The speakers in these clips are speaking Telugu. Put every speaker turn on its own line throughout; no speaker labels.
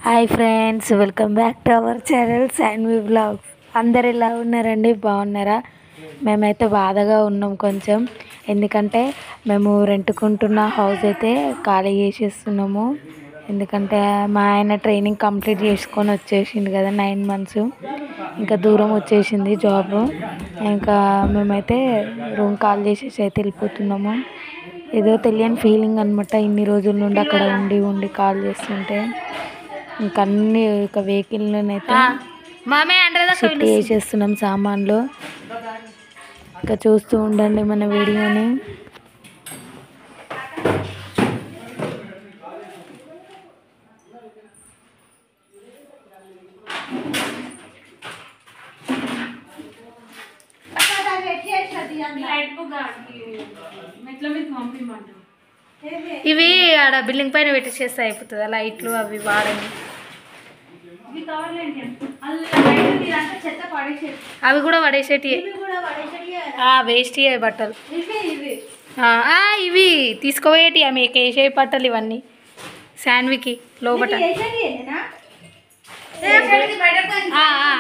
Hi friends, welcome back to our channel Shanvi vlogs. అందరు ఎలా ఉన్నారండి? బాగున్నారా? మేమైతే బాధగా ఉన్నాం కొంచెం. ఎందుకంటే మేము రెంట్కుంటున్న హౌస్ అయితే ఖాళీ చేసేస్తున్నాము. ఎందుకంటే మా ఆయన ట్రైనింగ్ కంప్లీట్ చేసుకొని వచ్చేసింది కదా, 9 months. ఇంకా దూరం వచ్చేసింది జాబ్. ఇంకా మేమైతే రూమ్ ఖాళీ చేసేసి అయితే వెళ్ళిపోతున్నాము. ఏదో తెలియని ఫీలింగ్ అనమాట. ఇన్ని రోజుల నుండి అక్కడ ఉండి ఉండి కాల్ చేస్తుంటే ఇంకా అన్ని ఒక వెహికల్లోనైతే షిఫ్ట్ చేసేస్తున్నాం సామాన్లు. ఇంకా చూస్తూ ఉండండి మన వీడియోని. ఇవి ఆడ బిల్డింగ్ పైన పెట్టి చేస్తే అయిపోతుంది. లైట్లు అవి వాడని అవి కూడా పడేసేటి వేస్ట్ బట్టలు. ఇవి తీసుకోవేటి ఆమె వేసే బట్టలు ఇవన్నీ శాన్వికి లోపట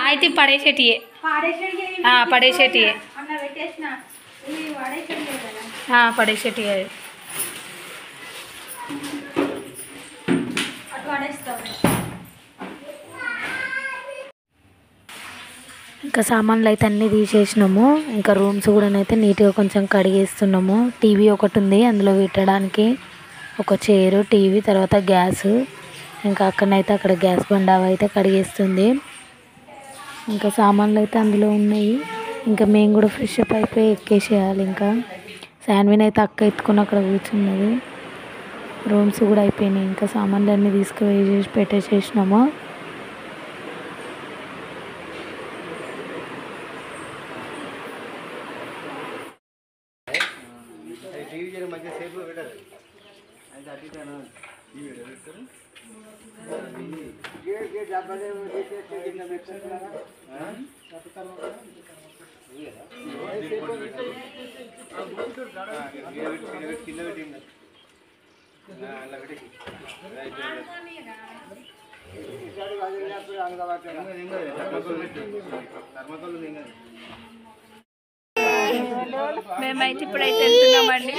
అయితే పడేసేటియే పడేసేటియే పడేసేటియే. ఇంకా సామాన్లు అయితే అన్నీ తీసేసినాము. ఇంకా రూమ్స్ కూడా అయితే నీట్గా కొంచెం కడిగేస్తున్నాము. టీవీ ఒకటి ఉంది అందులో పెట్టడానికి, ఒక చైరు, టీవీ, తర్వాత గ్యాస్. ఇంకా అక్కడనైతే అక్కడ గ్యాస్ బండ అయితే కడిగేస్తుంది. ఇంకా సామాన్లు అయితే అందులో ఉన్నాయి. ఇంకా మేము కూడా ఫ్రెష్ అప్ అయిపోయి ఎక్కేసేయాలి. ఇంకా శాన్విని అయితే అక్క ఎత్తుకుని అక్కడ కూర్చున్నది. రూమ్స్ కూడా అయిపోయినాయి. ఇంకా సామాన్లు అన్నీ తీసుకువేసి పెట్టేసేసినాము. మేమైతే ఇప్పుడైతే వెళ్తున్నామండి.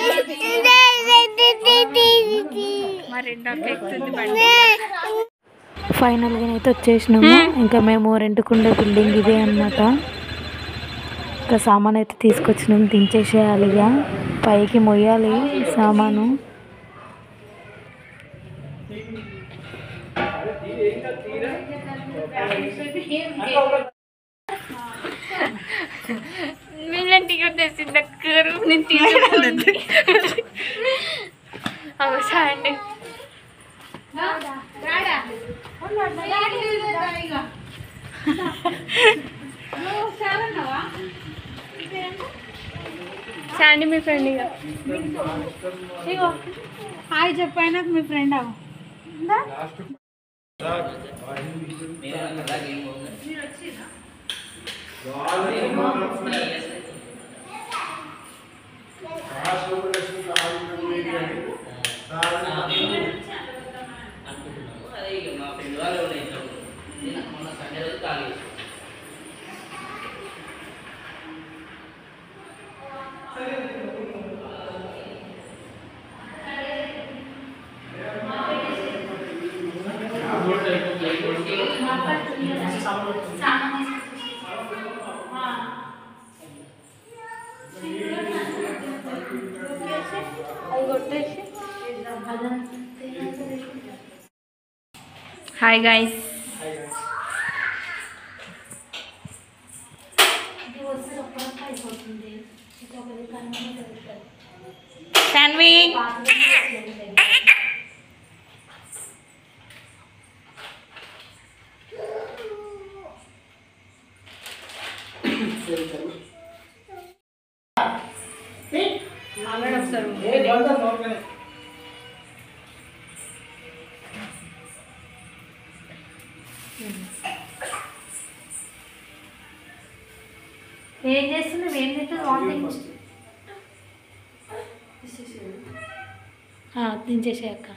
ఫైనల్గా అయితే వచ్చేసినాము. ఇంకా మేము రెంట్కుండే బిల్డింగ్ ఇదే అన్నమాట. ఇంకా సామాన్ అయితే తీసుకొచ్చినాము, దించేసేయాలి. ఇక పైకి మొయ్యాలి సామాను. శాండీ మీ ఫ్రెండ్ ఇగో హాయ్ చెప్పాను మీ ఫ్రెండ్ అవ హాయ్ గైస్. శాన్వి ఏం చేస్తున్నావు? ఏం తింటుంది? దించేసే అక్క.